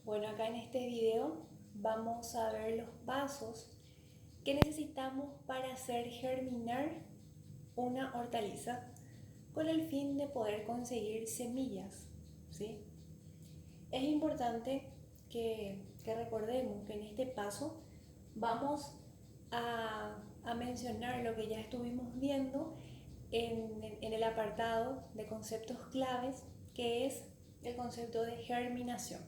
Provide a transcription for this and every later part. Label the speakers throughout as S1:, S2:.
S1: Bueno, acá en este video vamos a ver los pasos que necesitamos para hacer germinar una hortaliza con el fin de poder conseguir semillas, ¿sí? Es importante que recordemos que en este paso vamos a mencionar lo que ya estuvimos viendo en el apartado de conceptos claves, que es el concepto de germinación.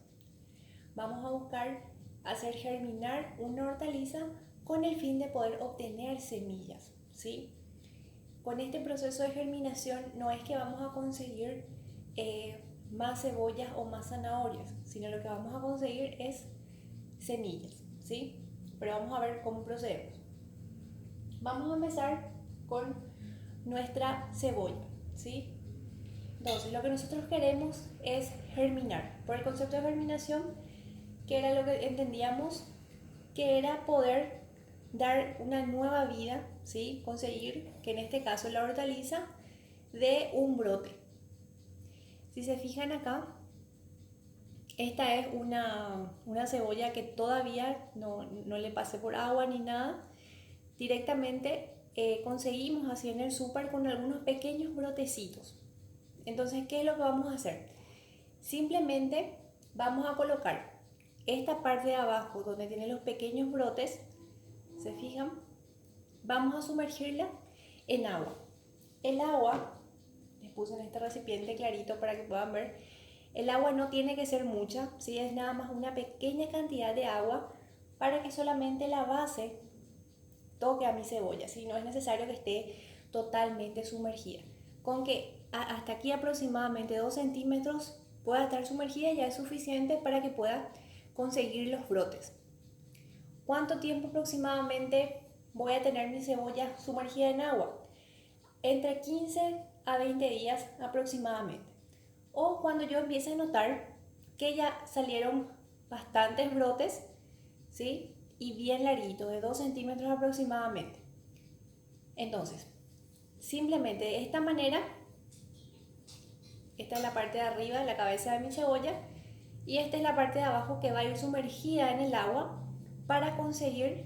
S1: Vamos a buscar hacer germinar una hortaliza con el fin de poder obtener semillas, ¿sí? Con este proceso de germinación no es que vamos a conseguir más cebollas o más zanahorias, sino lo que vamos a conseguir es semillas, ¿sí? Pero vamos a ver cómo procedemos. Vamos a empezar con nuestra cebolla, ¿sí? Entonces, lo que nosotros queremos es germinar. Por el concepto de germinación, que era lo que entendíamos, que era poder dar una nueva vida, ¿sí? Conseguir que en este caso la hortaliza dé un brote. Si se fijan acá, esta es una cebolla que todavía no le pasé por agua ni nada. Directamente conseguimos así en el súper con algunos pequeños brotecitos. Entonces, ¿qué es lo que vamos a hacer? Simplemente vamos a colocar esta parte de abajo donde tiene los pequeños brotes, ¿se fijan? Vamos a sumergirla en agua. El agua, les puse en este recipiente clarito para que puedan ver, el agua no tiene que ser mucha, ¿sí? Es nada más una pequeña cantidad de agua para que solamente la base toque a mi cebolla, ¿sí? No es necesario que esté totalmente sumergida. Con que hasta aquí aproximadamente 2 centímetros pueda estar sumergida ya es suficiente para que pueda conseguir los brotes. ¿Cuánto tiempo aproximadamente voy a tener mi cebolla sumergida en agua? Entre 15 a 20 días aproximadamente. O cuando yo empiece a notar que ya salieron bastantes brotes, ¿sí? Y bien larguitos, de 2 centímetros aproximadamente. Entonces, simplemente de esta manera, esta es la parte de arriba de la cabeza de mi cebolla y esta es la parte de abajo que va a ir sumergida en el agua para conseguir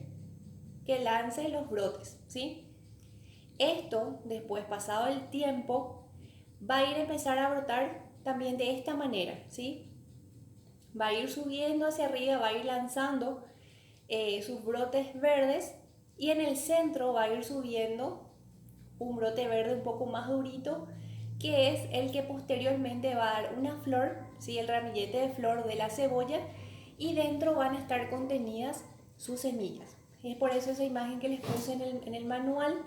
S1: que lance los brotes, ¿sí? Esto, después, pasado el tiempo, va a ir a empezar a brotar también de esta manera, ¿sí? Va a ir subiendo hacia arriba, va a ir lanzando sus brotes verdes y en el centro va a ir subiendo un brote verde un poco más durito, que es el que posteriormente va a dar una flor, ¿sí? El ramillete de flor de la cebolla, y dentro van a estar contenidas sus semillas. Es por eso esa imagen que les puse en el manual,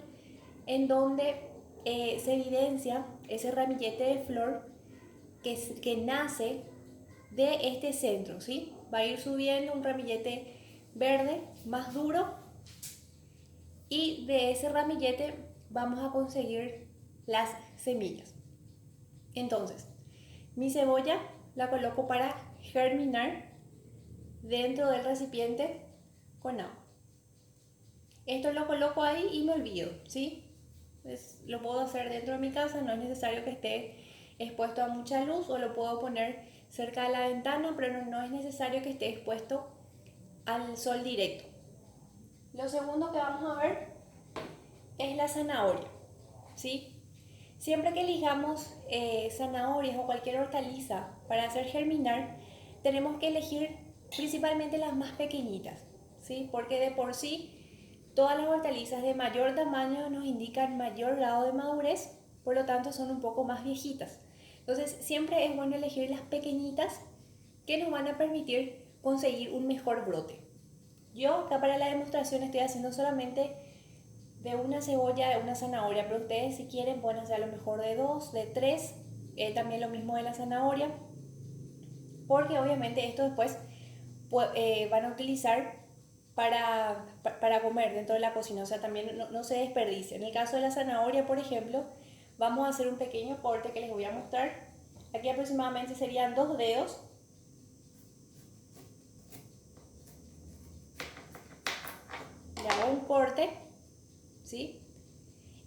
S1: en donde se evidencia ese ramillete de flor que nace de este centro, ¿sí? Va a ir subiendo un ramillete verde más duro y de ese ramillete vamos a conseguir las semillas. Entonces, mi cebolla la coloco para germinar dentro del recipiente con agua. Esto lo coloco ahí y me olvido, ¿sí? Lo puedo hacer dentro de mi casa, no es necesario que esté expuesto a mucha luz, o lo puedo poner cerca de la ventana, pero no es necesario que esté expuesto al sol directo. Lo segundo que vamos a ver es la zanahoria, ¿sí? Siempre que elijamos zanahorias o cualquier hortaliza para hacer germinar, tenemos que elegir principalmente las más pequeñitas, ¿sí? Porque de por sí todas las hortalizas de mayor tamaño nos indican mayor grado de madurez, por lo tanto son un poco más viejitas. Entonces siempre es bueno elegir las pequeñitas que nos van a permitir conseguir un mejor brote. Yo acá para la demostración estoy haciendo solamente de una cebolla, de una zanahoria, pero ustedes si quieren pueden hacer a lo mejor de dos, de tres, también lo mismo de la zanahoria, porque obviamente esto después van a utilizar para comer dentro de la cocina, o sea, también no se desperdicia. En el caso de la zanahoria, por ejemplo, vamos a hacer un pequeño corte que les voy a mostrar. Aquí aproximadamente serían 2 dedos. Le hago un corte, ¿sí?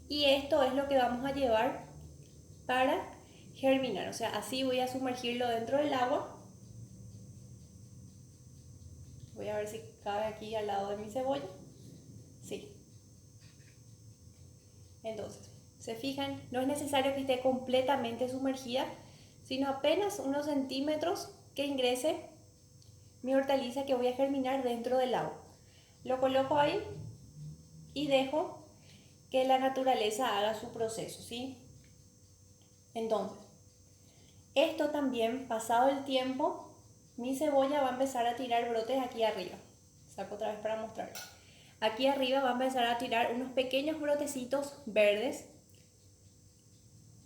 S1: Y esto es lo que vamos a llevar para germinar, o sea, así voy a sumergirlo dentro del agua ver si cabe aquí al lado de mi cebolla. Sí. Entonces, se fijan, no es necesario que esté completamente sumergida, sino apenas unos centímetros que ingrese mi hortaliza que voy a germinar dentro del agua. Lo coloco ahí y dejo que la naturaleza haga su proceso, ¿sí? Entonces, esto también, pasado el tiempo, mi cebolla va a empezar a tirar brotes aquí arriba. Saco otra vez para mostrarles. Aquí arriba va a empezar a tirar unos pequeños brotecitos verdes,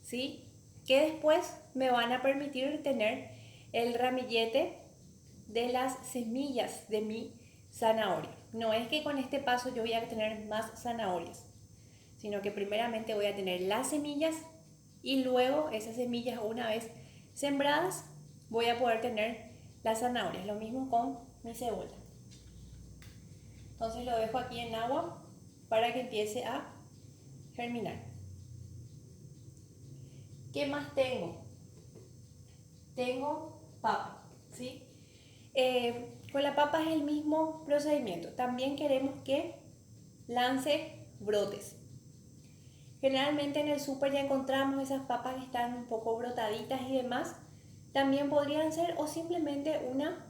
S1: ¿sí? Que después me van a permitir tener el ramillete de las semillas de mi zanahoria. No es que con este paso yo voy a tener más zanahorias, sino que primeramente voy a tener las semillas y luego esas semillas, una vez sembradas, voy a poder tener las zanahorias. Lo mismo con mi cebolla. Entonces lo dejo aquí en agua para que empiece a germinar. ¿Qué más tengo? Tengo papa, ¿sí? Con la papa es el mismo procedimiento. También queremos que lance brotes. Generalmente en el súper ya encontramos esas papas que están un poco brotaditas y demás. También podrían ser o simplemente una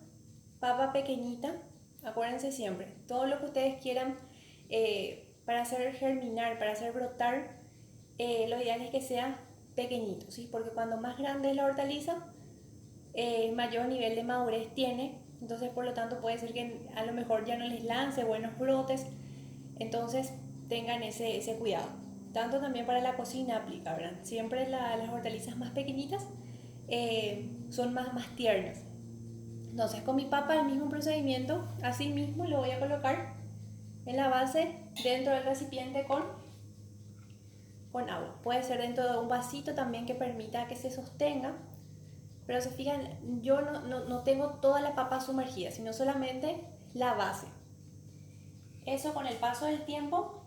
S1: papa pequeñita. Acuérdense siempre, todo lo que ustedes quieran para hacer germinar, para hacer brotar, lo ideal es que sea pequeñito, ¿sí? Porque cuando más grande es la hortaliza, mayor nivel de madurez tiene. Entonces, por lo tanto, puede ser que a lo mejor ya no les lance buenos brotes. Entonces, tengan ese cuidado. Tanto también para la cocina aplica, ¿verdad? Siempre las hortalizas más pequeñitas son más tiernas. Entonces, con mi papa el mismo procedimiento. Así mismo lo voy a colocar en la base dentro del recipiente con agua. Puede ser dentro de un vasito también que permita que se sostenga. Pero se fijan, yo no tengo toda la papa sumergida, sino solamente la base. Eso con el paso del tiempo,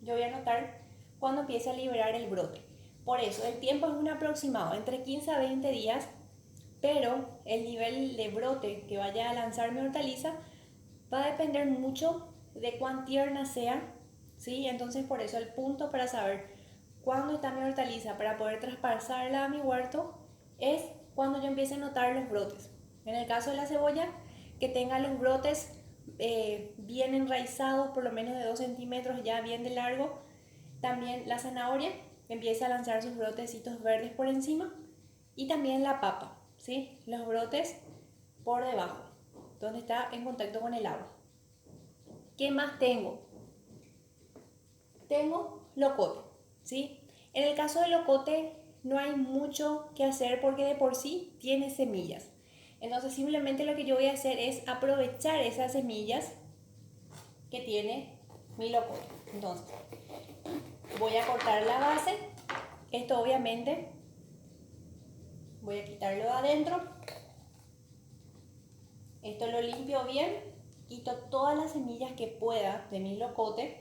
S1: yo voy a notar cuando empiece a liberar el brote. Por eso, el tiempo es un aproximado, entre 15 a 20 días, pero el nivel de brote que vaya a lanzar mi hortaliza va a depender mucho de cuán tierna sea, ¿sí? Entonces, por eso el punto para saber cuándo está mi hortaliza para poder traspasarla a mi huerto es cuando yo empiece a notar los brotes. En el caso de la cebolla, que tenga los brotes bien enraizados, por lo menos de 2 centímetros ya bien de largo. También la zanahoria empieza a lanzar sus brotecitos verdes por encima. Y también la papa, ¿sí? Los brotes por debajo, donde está en contacto con el agua. ¿Qué más tengo? Tengo locote, ¿sí? En el caso del locote no hay mucho que hacer porque de por sí tiene semillas. Entonces simplemente lo que yo voy a hacer es aprovechar esas semillas que tiene mi locote. Entonces voy a cortar la base. Esto obviamente voy a quitarlo de adentro. Esto lo limpio bien. Quito todas las semillas que pueda de mi locote.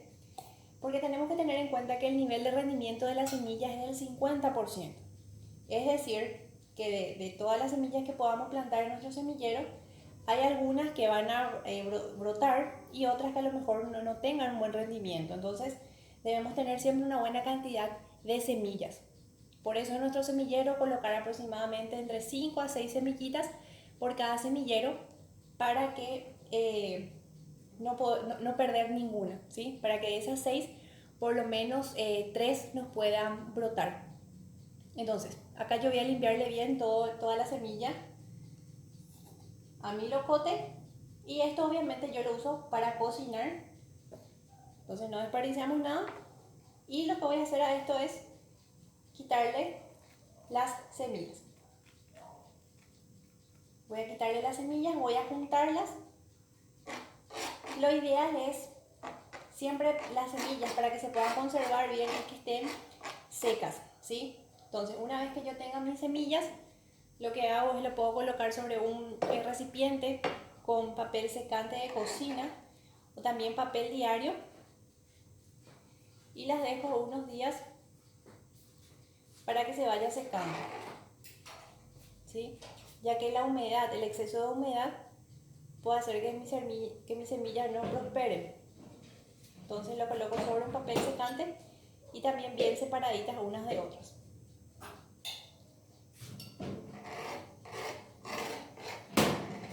S1: Porque tenemos que tener en cuenta que el nivel de rendimiento de las semillas es del 50%. Es decir, que de todas las semillas que podamos plantar en nuestro semillero, hay algunas que van a brotar y otras que a lo mejor no tengan un buen rendimiento. Entonces, debemos tener siempre una buena cantidad de semillas. Por eso en nuestro semillero colocar aproximadamente entre 5 a 6 semillitas por cada semillero para que no perder ninguna, ¿sí? Para que de esas 6 por lo menos 3 nos puedan brotar. Entonces, acá yo voy a limpiarle bien toda la semilla a mi locote y esto obviamente yo lo uso para cocinar. Entonces no desperdiciamos nada y lo que voy a hacer a esto es quitarle las semillas. Voy a quitarle las semillas, voy a juntarlas. Lo ideal es siempre las semillas para que se puedan conservar bien es que estén secas, ¿sí? Entonces una vez que yo tenga mis semillas, lo que hago es lo puedo colocar sobre un recipiente con papel secante de cocina o también papel diario y las dejo unos días para que se vaya secando, ¿sí? Ya que la humedad, el exceso de humedad puede hacer que mis semillas no prosperen. Entonces lo coloco sobre un papel secante y también bien separaditas unas de otras.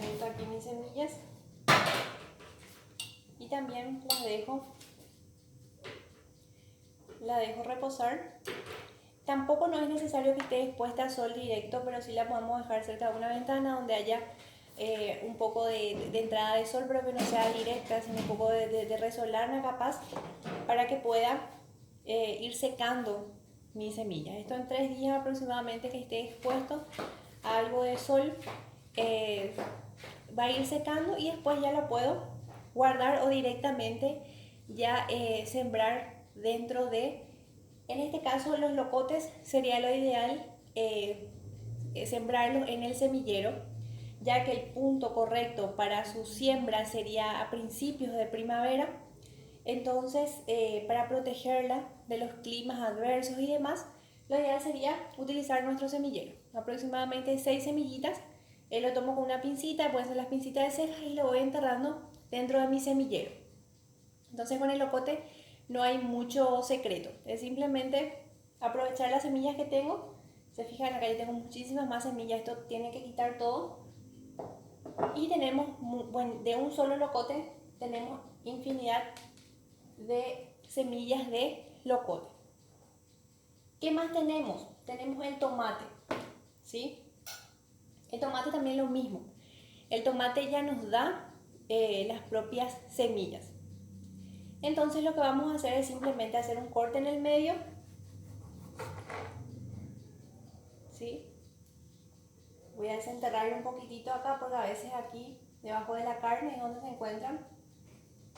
S1: Meto aquí mis semillas y también la dejo reposar. Tampoco no es necesario que esté expuesta al sol directo, pero sí la podemos dejar cerca de una ventana donde haya un poco de entrada de sol, pero que no sea directa, sino un poco de resolana capaz, para que pueda ir secando mis semillas. Esto en 3 días aproximadamente que esté expuesto a algo de sol, va a ir secando y después ya la puedo guardar o directamente ya sembrar dentro de, en este caso los locotes sería lo ideal sembrarlos en el semillero, ya que el punto correcto para su siembra sería a principios de primavera. Entonces, para protegerla de los climas adversos y demás, lo ideal sería utilizar nuestro semillero. Aproximadamente 6 semillitas. Lo tomo con una pincita, pueden ser las pincitas de cejas, y lo voy enterrando dentro de mi semillero. Entonces, con el locote no hay mucho secreto. Es simplemente aprovechar las semillas que tengo. Se fijan, acá yo tengo muchísimas más semillas. Esto tiene que quitar todo. Y tenemos, bueno, de un solo locote tenemos infinidad de semillas de locote. ¿Qué más tenemos? Tenemos el tomate, ¿sí? El tomate también lo mismo. El tomate ya nos da las propias semillas. Entonces lo que vamos a hacer es simplemente hacer un corte en el medio, ¿sí? Voy a desenterrarlo un poquitito acá porque a veces aquí debajo de la carne es donde se encuentran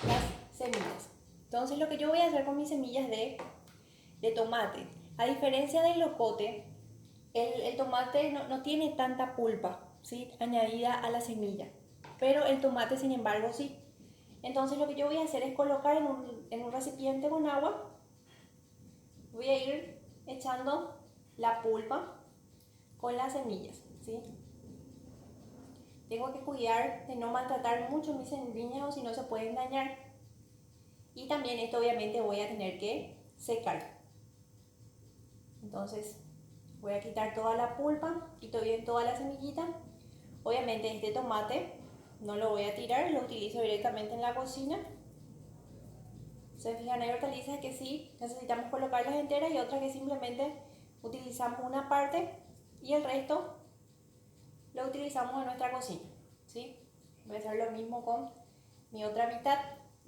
S1: las semillas. Entonces lo que yo voy a hacer con mis semillas de tomate, a diferencia del locote, el tomate no tiene tanta pulpa, ¿sí?, añadida a la semilla, pero el tomate sin embargo sí. Entonces lo que yo voy a hacer es colocar en un recipiente con agua, voy a ir echando la pulpa con las semillas, ¿sí? Tengo que cuidar de no maltratar mucho mis semillas o si no se pueden dañar. Y también esto obviamente voy a tener que secar. Entonces voy a quitar toda la pulpa, quito bien toda la semillita. Obviamente este tomate no lo voy a tirar, lo utilizo directamente en la cocina. Se fijan, hay hortalizas que sí necesitamos colocarlas enteras y otras que simplemente utilizamos una parte y el resto lo utilizamos en nuestra cocina, ¿sí? Voy a hacer lo mismo con mi otra mitad.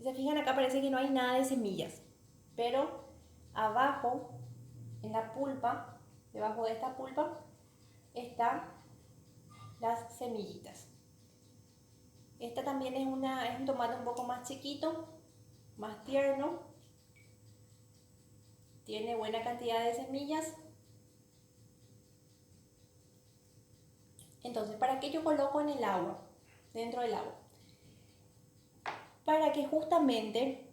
S1: Se fijan, acá parece que no hay nada de semillas, pero abajo, en la pulpa, debajo de esta pulpa, están las semillitas. Esta también es un tomate un poco más chiquito, más tierno, tiene buena cantidad de semillas. Entonces, ¿para qué yo coloco en el agua, dentro del agua? Para que justamente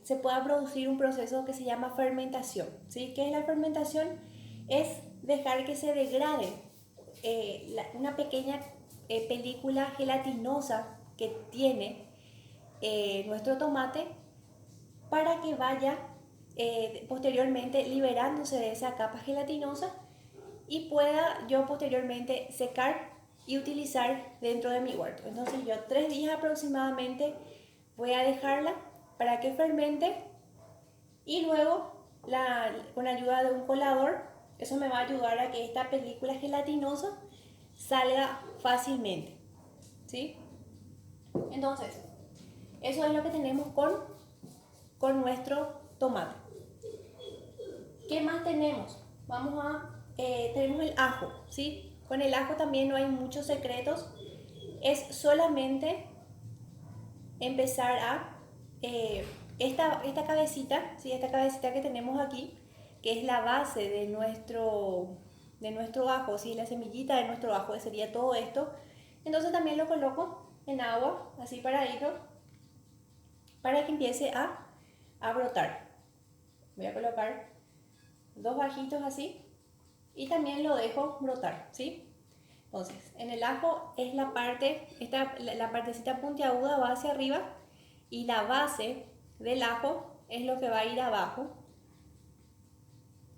S1: se pueda producir un proceso que se llama fermentación, ¿sí? ¿Qué es la fermentación? Es dejar que se degrade una pequeña película gelatinosa que tiene nuestro tomate, para que vaya posteriormente liberándose de esa capa gelatinosa y pueda yo posteriormente secar y utilizar dentro de mi huerto. Entonces yo 3 días aproximadamente voy a dejarla para que fermente y luego con la ayuda de un colador, eso me va a ayudar a que esta película gelatinosa salga fácilmente, ¿sí? Entonces, eso es lo que tenemos con nuestro tomate. ¿Qué más tenemos? Tenemos el ajo, ¿sí? Con el ajo también no hay muchos secretos, es solamente empezar a esta cabecita, ¿sí? Esta cabecita que tenemos aquí, que es la base de nuestro ajo, ¿sí? La semillita de nuestro ajo, que sería todo esto. Entonces también lo coloco en agua, así paradito, para que empiece a brotar. Voy a colocar 2 bajitos así y también lo dejo brotar, ¿sí? Entonces, en el ajo es la partecita puntiaguda va hacia arriba y la base del ajo es lo que va a ir abajo,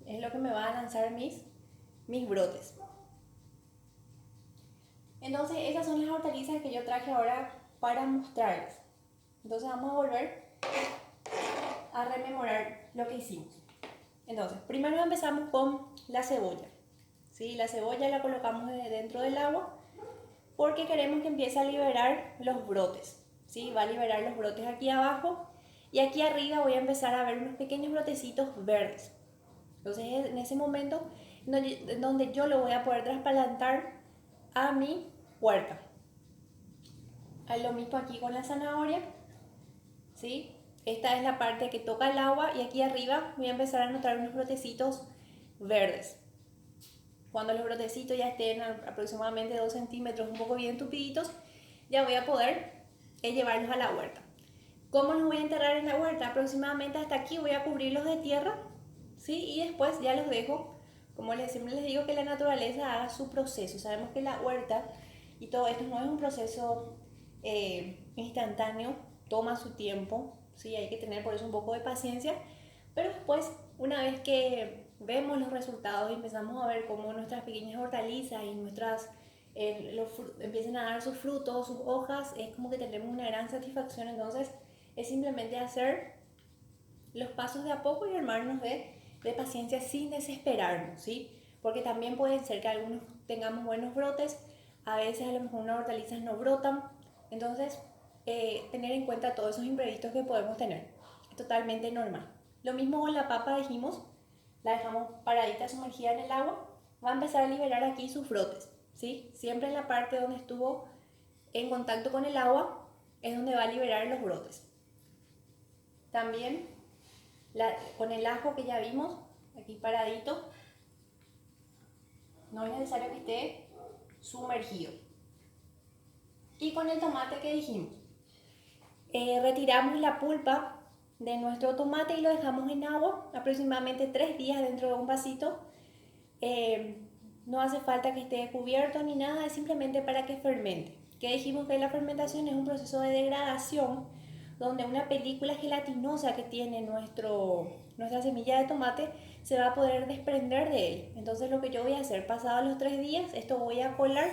S1: es lo que me va a lanzar mis brotes. Entonces, esas son las hortalizas que yo traje ahora para mostrarles. Entonces, vamos a volver a rememorar lo que hicimos. Entonces, primero empezamos con la cebolla. ¿Sí? La cebolla la colocamos dentro del agua porque queremos que empiece a liberar los brotes. ¿Sí? Va a liberar los brotes aquí abajo y aquí arriba voy a empezar a ver unos pequeños brotecitos verdes. Entonces, en ese momento donde yo lo voy a poder trasplantar a mi huerta. Lo mismo aquí con la zanahoria, ¿sí? Esta es la parte que toca el agua y aquí arriba voy a empezar a notar unos brotecitos verdes. Cuando los brotecitos ya estén aproximadamente 2 centímetros, un poco bien tupiditos, ya voy a poder llevarlos a la huerta. ¿Cómo los voy a enterrar en la huerta? Aproximadamente hasta aquí voy a cubrirlos de tierra, ¿sí? Y después ya los dejo, como siempre les digo, que la naturaleza haga su proceso. Sabemos que la huerta y todo esto no es un proceso instantáneo, toma su tiempo, ¿sí? Hay que tener por eso un poco de paciencia, pero después, una vez que vemos los resultados y empezamos a ver cómo nuestras pequeñas hortalizas y empiezan a dar sus frutos, sus hojas, es como que tenemos una gran satisfacción. Entonces es simplemente hacer los pasos de a poco y armarnos de paciencia sin desesperarnos, ¿sí? Porque también puede ser que algunos tengamos buenos brotes, a veces a lo mejor unas hortalizas no brotan. Entonces tener en cuenta todos esos imprevistos que podemos tener es totalmente normal. Lo mismo con la papa, dijimos, la dejamos paradita, sumergida en el agua, va a empezar a liberar aquí sus brotes, ¿sí? Siempre en la parte donde estuvo en contacto con el agua es donde va a liberar los brotes. También con el ajo que ya vimos, aquí paradito, no es necesario que esté sumergido. Y con el tomate que dijimos, retiramos la pulpa de nuestro tomate y lo dejamos en agua aproximadamente 3 días dentro de un vasito. No hace falta que esté cubierto ni nada, es simplemente para que fermente. Que dijimos que la fermentación es un proceso de degradación donde una película gelatinosa que tiene nuestra semilla de tomate se va a poder desprender de él. Entonces lo que yo voy a hacer, pasados los 3 días, esto voy a colar,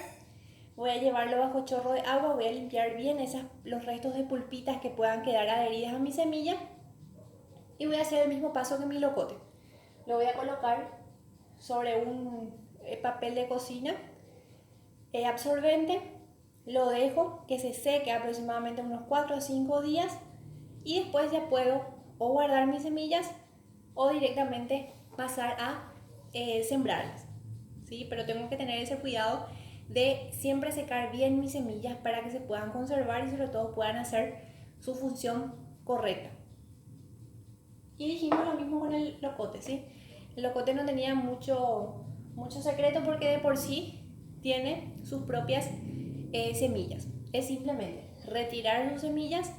S1: voy a llevarlo bajo chorro de agua, voy a limpiar bien los restos de pulpitas que puedan quedar adheridas a mi semilla y voy a hacer el mismo paso que mi locote. Lo voy a colocar sobre un papel de cocina absorbente, lo dejo que se seque aproximadamente unos 4 o 5 días y después ya puedo o guardar mis semillas o directamente pasar a sembrarlas, ¿sí? Pero tengo que tener ese cuidado de siempre secar bien mis semillas para que se puedan conservar y sobre todo puedan hacer su función correcta. Y dijimos lo mismo con el locote, ¿sí? El locote no tenía mucho secreto porque de por sí tiene sus propias semillas. Es simplemente retirar sus semillas,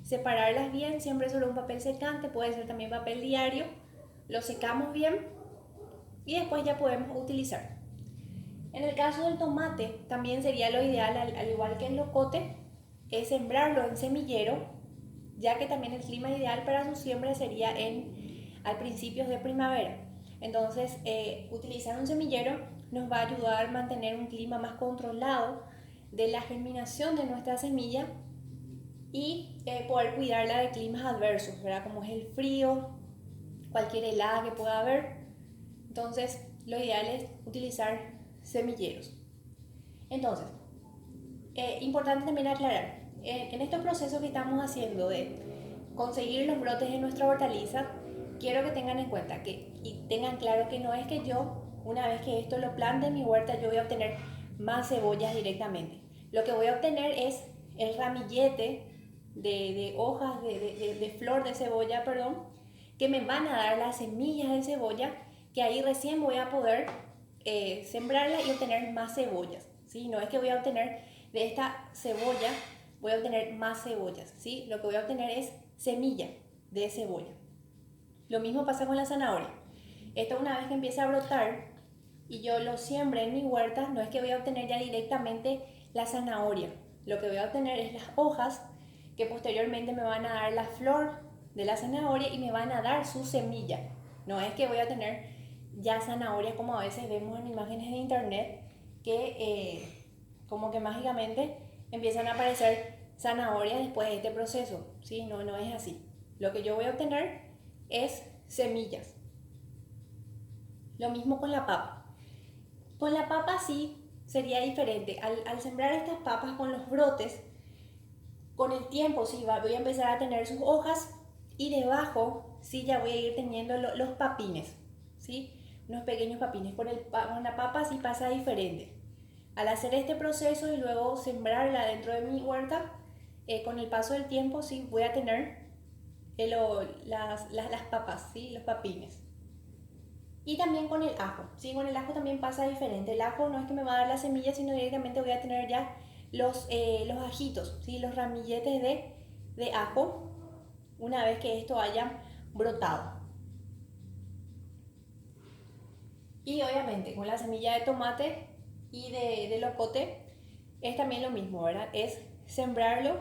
S1: separarlas bien, siempre sobre un papel secante, puede ser también papel diario, lo secamos bien y después ya podemos utilizar. En el caso del tomate, también sería lo ideal, al igual que el locote, es sembrarlo en semillero, ya que también el clima ideal para su siembra sería a principios de primavera. Entonces, utilizar un semillero nos va a ayudar a mantener un clima más controlado de la germinación de nuestra semilla y poder cuidarla de climas adversos, ¿verdad? Como es el frío, cualquier helada que pueda haber. Entonces, lo ideal es utilizar semilleros. Entonces, importante también aclarar, en estos procesos que estamos haciendo de conseguir los brotes de nuestra hortaliza, quiero que tengan en cuenta y tengan claro que no es que yo, una vez que esto lo plante en mi huerta, yo voy a obtener más cebollas directamente. Lo que voy a obtener es el ramillete de hojas, de flor de cebolla, perdón, que me van a dar las semillas de cebolla, que ahí recién voy a poder sembrarla y obtener más cebollas, ¿sí? No es que voy a obtener de esta cebolla, voy a obtener más cebollas, ¿sí? Lo que voy a obtener es semilla de cebolla. Lo mismo pasa con la zanahoria. Esta una vez que empieza a brotar, y yo lo siembre en mi huerta, no es que voy a obtener ya directamente la zanahoria. Lo que voy a obtener es las hojas que posteriormente me van a dar la flor de la zanahoria y me van a dar su semilla. No es que voy a tener ya zanahoria como a veces vemos en imágenes de internet que como que mágicamente empiezan a aparecer zanahorias después de este proceso. ¿Sí? No, no es así. Lo que yo voy a obtener es semillas. Lo mismo con la papa. Con la papa sí sería diferente. Al sembrar estas papas con los brotes, con el tiempo sí voy a empezar a tener sus hojas y debajo sí ya voy a ir teniendo los papines, ¿sí? Unos pequeños papines. Con la papa sí pasa diferente. Al hacer este proceso y luego sembrarla dentro de mi huerta, con el paso del tiempo sí voy a tener las papas, ¿sí? Los papines. Y también con el ajo, ¿sí? Con el ajo también pasa diferente. El ajo no es que me va a dar la semilla, sino directamente voy a tener ya los ajitos, ¿sí? Los ramilletes de ajo, una vez que esto haya brotado. Y obviamente con la semilla de tomate y de locote es también lo mismo, ¿verdad? Es sembrarlo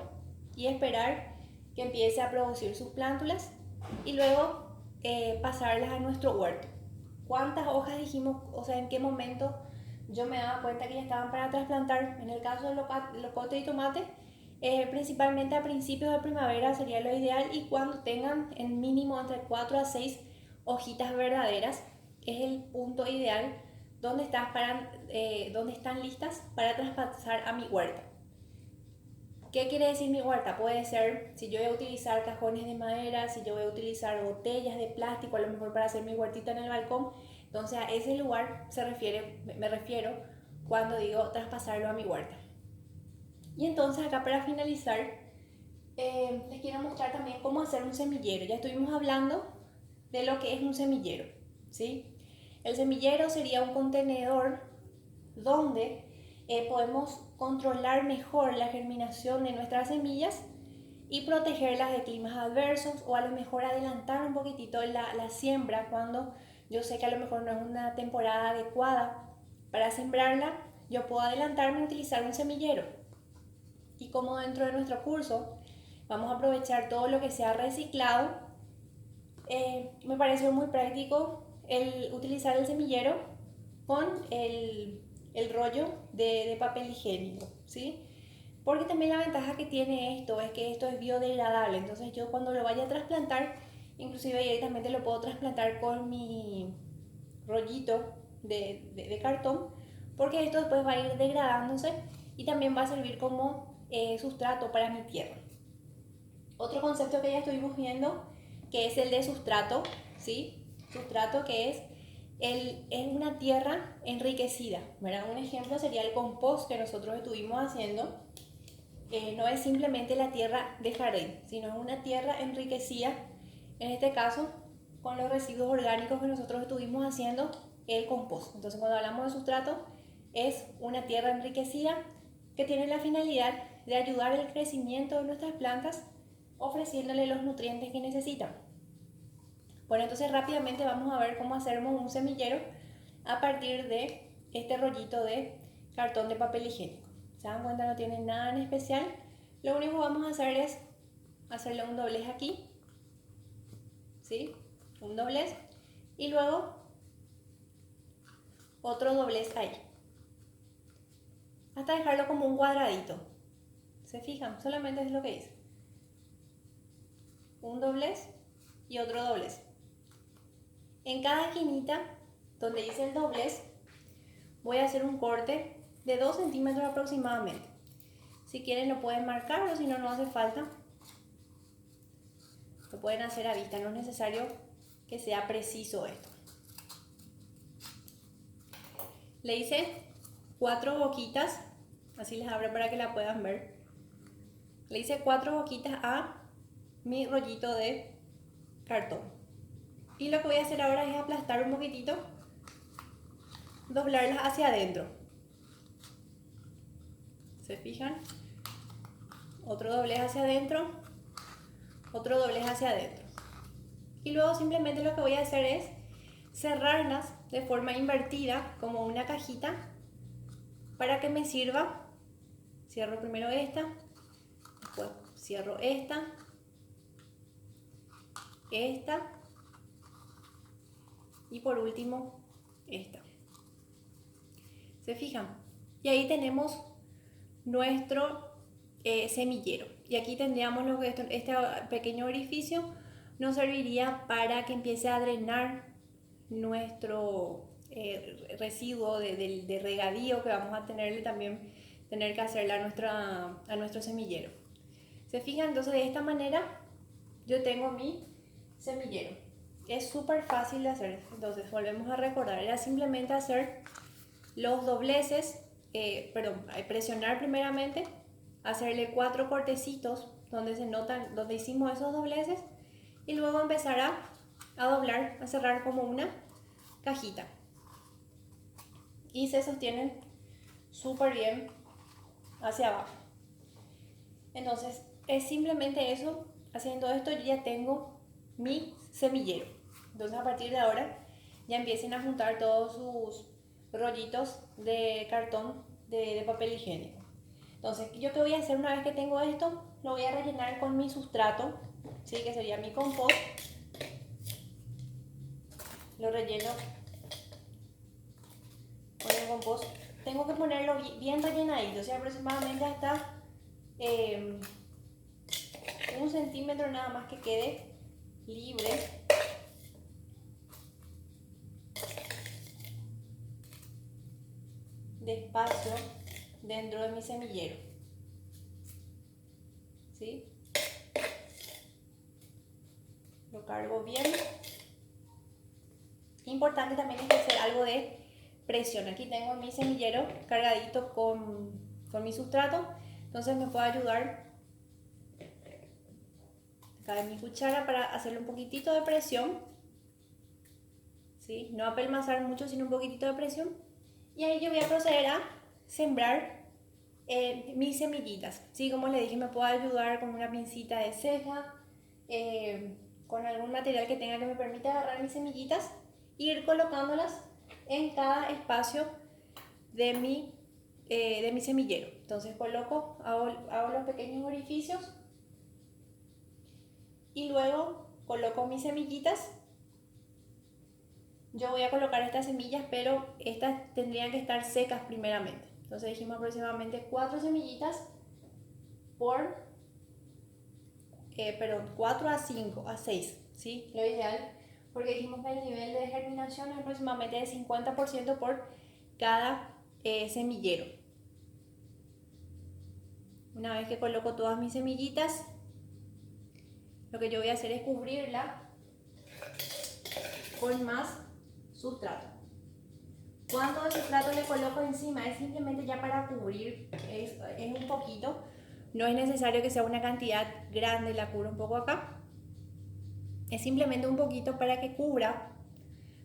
S1: y esperar que empiece a producir sus plántulas y luego pasarlas a nuestro huerto. ¿Cuántas hojas dijimos? O sea, ¿en qué momento yo me daba cuenta que ya estaban para trasplantar? En el caso del locote y tomate, principalmente a principios de primavera sería lo ideal y cuando tengan en mínimo entre 4 a 6 hojitas verdaderas, es el punto ideal donde están listas para traspasar a mi huerta. ¿Qué quiere decir mi huerta? Puede ser si yo voy a utilizar cajones de madera, si yo voy a utilizar botellas de plástico, a lo mejor para hacer mi huertita en el balcón. Entonces a ese lugar me refiero cuando digo traspasarlo a mi huerta. Y entonces acá para finalizar, les quiero mostrar también cómo hacer un semillero. Ya estuvimos hablando de lo que es un semillero, ¿sí? El semillero sería un contenedor donde podemos controlar mejor la germinación de nuestras semillas y protegerlas de climas adversos o a lo mejor adelantar un poquitito la siembra cuando yo sé que a lo mejor no es una temporada adecuada para sembrarla, yo puedo adelantarme y utilizar un semillero. Y como dentro de nuestro curso vamos a aprovechar todo lo que sea reciclado, me pareció muy práctico el utilizar el semillero con el rollo de papel higiénico, ¿sí? Porque también la ventaja que tiene esto es que esto es biodegradable, entonces yo cuando lo vaya a trasplantar, inclusive directamente lo puedo trasplantar con mi rollito de cartón, porque esto después va a ir degradándose y también va a servir como sustrato para mi tierra. Otro concepto que ya estuvimos viendo, que es el de sustrato, ¿sí? Sustrato que es una tierra enriquecida, ¿verdad? Un ejemplo sería el compost que nosotros estuvimos haciendo. No es simplemente la tierra de jardín, sino es una tierra enriquecida, en este caso, con los residuos orgánicos que nosotros estuvimos haciendo, el compost. Entonces, cuando hablamos de sustrato, es una tierra enriquecida que tiene la finalidad de ayudar al crecimiento de nuestras plantas, ofreciéndole los nutrientes que necesitan. Bueno, entonces rápidamente vamos a ver cómo hacemos un semillero a partir de este rollito de cartón de papel higiénico. ¿Se dan cuenta? No tiene nada en especial. Lo único que vamos a hacer es hacerle un doblez aquí, ¿sí? Un doblez y luego otro doblez ahí, hasta dejarlo como un cuadradito. ¿Se fijan? Solamente es lo que hice. Un doblez y otro doblez. En cada esquinita donde hice el doblez voy a hacer un corte de 2 centímetros aproximadamente. Si quieren lo pueden marcar o si no, no hace falta. Lo pueden hacer a vista, no es necesario que sea preciso esto. Le hice 4 boquitas, así les abro para que la puedan ver. Le hice 4 boquitas a mi rollito de cartón. Y lo que voy a hacer ahora es aplastar un poquitito, doblarlas hacia adentro. ¿Se fijan? Otro doblez hacia adentro, otro doblez hacia adentro. Y luego simplemente lo que voy a hacer es cerrarlas de forma invertida como una cajita para que me sirva. Cierro primero esta, después cierro esta, y por último esta. ¿Se fijan? Y ahí tenemos nuestro semillero. Y aquí tendríamos lo que este pequeño orificio nos serviría para que empiece a drenar nuestro residuo de regadío que vamos a tener que hacerle a nuestro semillero. ¿Se fijan? Entonces de esta manera yo tengo mi semillero. Es súper fácil de hacer. Entonces volvemos a recordar, era simplemente hacer los dobleces, presionar primeramente, hacerle 4 cortecitos donde se notan, donde hicimos esos dobleces, y luego empezar a doblar, a cerrar como una cajita, y se sostienen súper bien hacia abajo. Entonces es simplemente eso. Haciendo esto yo ya tengo mi semillero. Entonces a partir de ahora ya empiecen a juntar todos sus rollitos de cartón de papel higiénico. Entonces yo qué voy a hacer una vez que tengo esto, lo voy a rellenar con mi sustrato, ¿sí? Que sería mi compost. Lo relleno con el compost. Tengo que ponerlo bien rellenadito, o sea, aproximadamente hasta 1 centímetro nada más, que quede libre de espacio dentro de mi semillero, ¿sí? Lo cargo bien. Importante también es hacer algo de presión. Aquí tengo mi semillero cargadito con mi sustrato, entonces me puede ayudar acá en mi cuchara para hacerle un poquitito de presión, ¿sí? No apelmazar mucho, sino un poquitito de presión. Y ahí yo voy a proceder a sembrar mis semillitas, ¿sí? Como les dije, me puede ayudar con una pincita de ceja, con algún material que tenga que me permita agarrar mis semillitas e ir colocándolas en cada espacio de mi semillero. Entonces hago los pequeños orificios y luego coloco mis semillitas. Yo voy a colocar estas semillas, pero estas tendrían que estar secas primeramente. Entonces dijimos aproximadamente 4 semillitas por 4 a 5 a 6, ¿sí? Lo ideal, porque dijimos que el nivel de germinación es aproximadamente de 50% por cada semillero. Una vez que coloco todas mis semillitas, lo que yo voy a hacer es cubrirla con más sustrato. ¿Cuánto de sustrato le coloco encima? Es simplemente ya para cubrir, es un poquito. No es necesario que sea una cantidad grande, la cubro un poco acá. Es simplemente un poquito para que cubra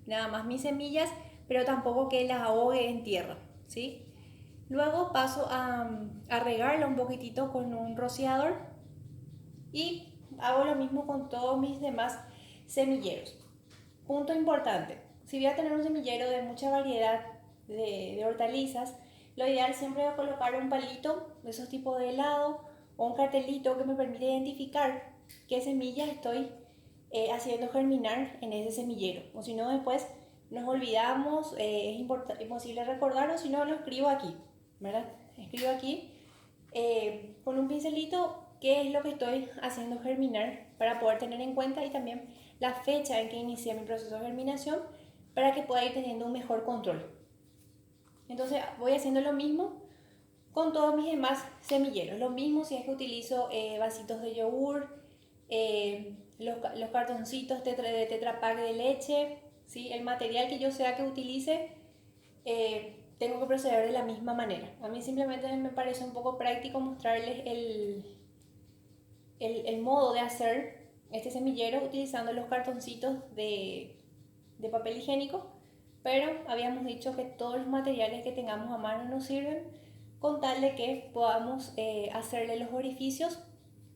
S1: nada más mis semillas, pero tampoco que las ahogue en tierra, ¿sí? Luego paso a regarla un poquitito con un rociador y hago lo mismo con todos mis demás semilleros. Punto importante, si voy a tener un semillero de mucha variedad de hortalizas, lo ideal siempre es colocar un palito de esos tipos de helado o un cartelito que me permite identificar qué semillas estoy haciendo germinar en ese semillero. O si no, después nos olvidamos, es imposible recordarlo, si no lo escribo aquí, ¿verdad? Escribo aquí con un pincelito qué es lo que estoy haciendo germinar para poder tener en cuenta, y también la fecha en que inicié mi proceso de germinación para que pueda ir teniendo un mejor control. Entonces voy haciendo lo mismo con todos mis demás semilleros. Lo mismo si es que utilizo vasitos de yogur, los cartoncitos de Tetra Pak de leche, ¿sí? El material que yo sea que utilice, tengo que proceder de la misma manera. A mí simplemente me parece un poco práctico mostrarles el modo de hacer este semillero utilizando los cartoncitos de papel higiénico, pero habíamos dicho que todos los materiales que tengamos a mano nos sirven, con tal de que podamos hacerle los orificios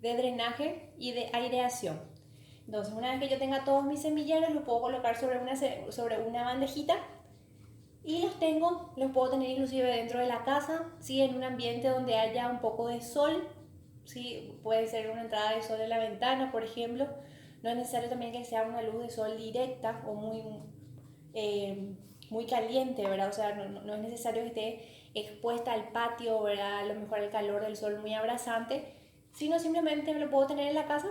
S1: de drenaje y de aireación. Entonces, una vez que yo tenga todos mis semilleros, los puedo colocar sobre una bandejita Y los puedo tener inclusive dentro de la casa, ¿sí? En un ambiente donde haya un poco de sol, ¿sí? Puede ser una entrada de sol en la ventana, por ejemplo. No es necesario también que sea una luz de sol directa o eh, muy caliente, ¿verdad? O sea, no es necesario que esté expuesta al patio, ¿verdad? A lo mejor el calor del sol muy abrasante, sino simplemente lo puedo tener en la casa,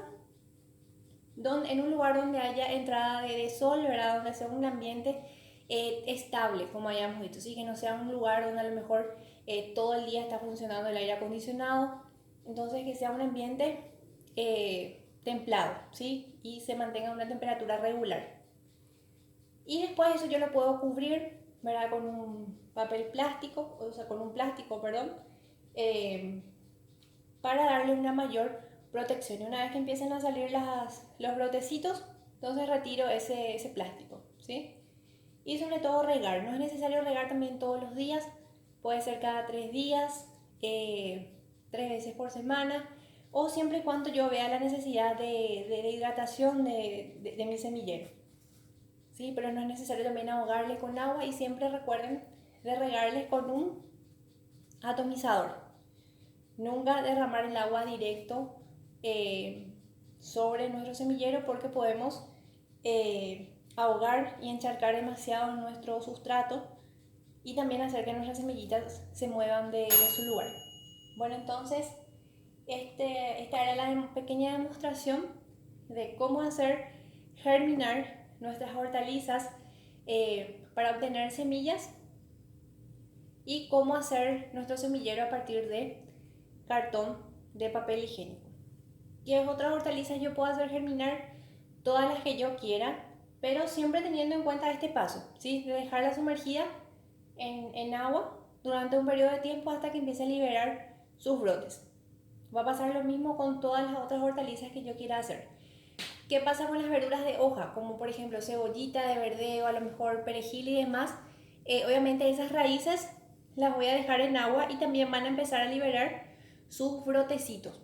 S1: en un lugar donde haya entrada de sol, ¿verdad? Donde sea un ambiente estable, como hayamos visto, ¿sí? Que no sea un lugar donde a lo mejor todo el día está funcionando el aire acondicionado, entonces que sea un ambiente templado, ¿sí? Y se mantenga una temperatura regular. Y después eso yo lo puedo cubrir, ¿verdad? Con un papel plástico, o sea, con un plástico, perdón, eh, para darle una mayor protección. Y una vez que empiecen a salir los brotecitos, entonces retiro ese plástico, ¿sí? Y sobre todo regar. No es necesario regar también todos los días, puede ser cada 3 días, 3 veces por semana, o siempre y cuando yo vea la necesidad de hidratación de mi semillero. ¿Sí? Pero no es necesario también ahogarles con agua y siempre recuerden de regarles con un atomizador. Nunca derramar el agua directo eh, sobre nuestro semillero porque podemos ahogar y encharcar demasiado nuestro sustrato y también hacer que nuestras semillitas se muevan de su lugar. Bueno, entonces esta era la pequeña demostración de cómo hacer germinar nuestras hortalizas para obtener semillas y cómo hacer nuestro semillero a partir de cartón de papel higiénico. ¿Qué otras hortalizas yo puedo hacer germinar? Todas las que yo quiera, pero siempre teniendo en cuenta este paso, ¿sí? De dejarla sumergida en agua durante un periodo de tiempo hasta que empiece a liberar sus brotes. Va a pasar lo mismo con todas las otras hortalizas que yo quiera hacer. ¿Qué pasa con las verduras de hoja? Como por ejemplo cebollita de verdeo, a lo mejor perejil y demás. Obviamente esas raíces las voy a dejar en agua y también van a empezar a liberar sus brotecitos.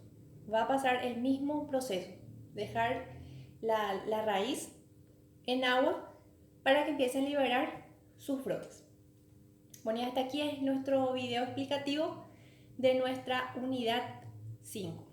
S1: Va a pasar el mismo proceso. Dejar la raíz en agua para que empiece a liberar sus brotes. Bueno, y hasta aquí es nuestro video explicativo de nuestra unidad 5.